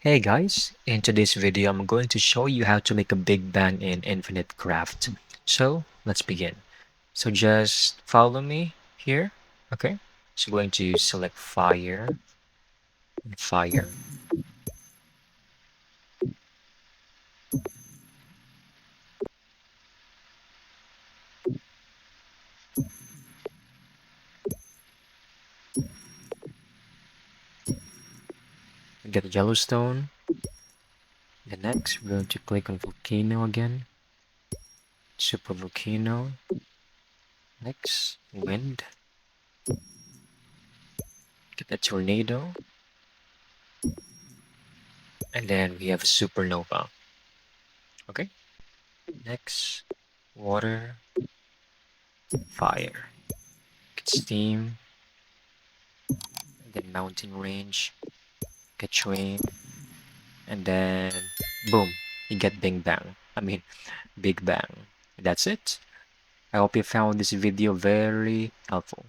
Hey guys, in today's video I'm going to show you how to make a big bang in Infinite Craft. So let's begin. So just follow me here, okay? So going to select fire and fire. Get Yellowstone. The next we're going to click on volcano again. Super volcano. Next, wind. Get a tornado. And then we have supernova. Okay? Next, water, fire. Get steam, and then mountain range. Get train, and then boom, you get Big Bang. Big Bang. That's it. I hope you found this video very helpful.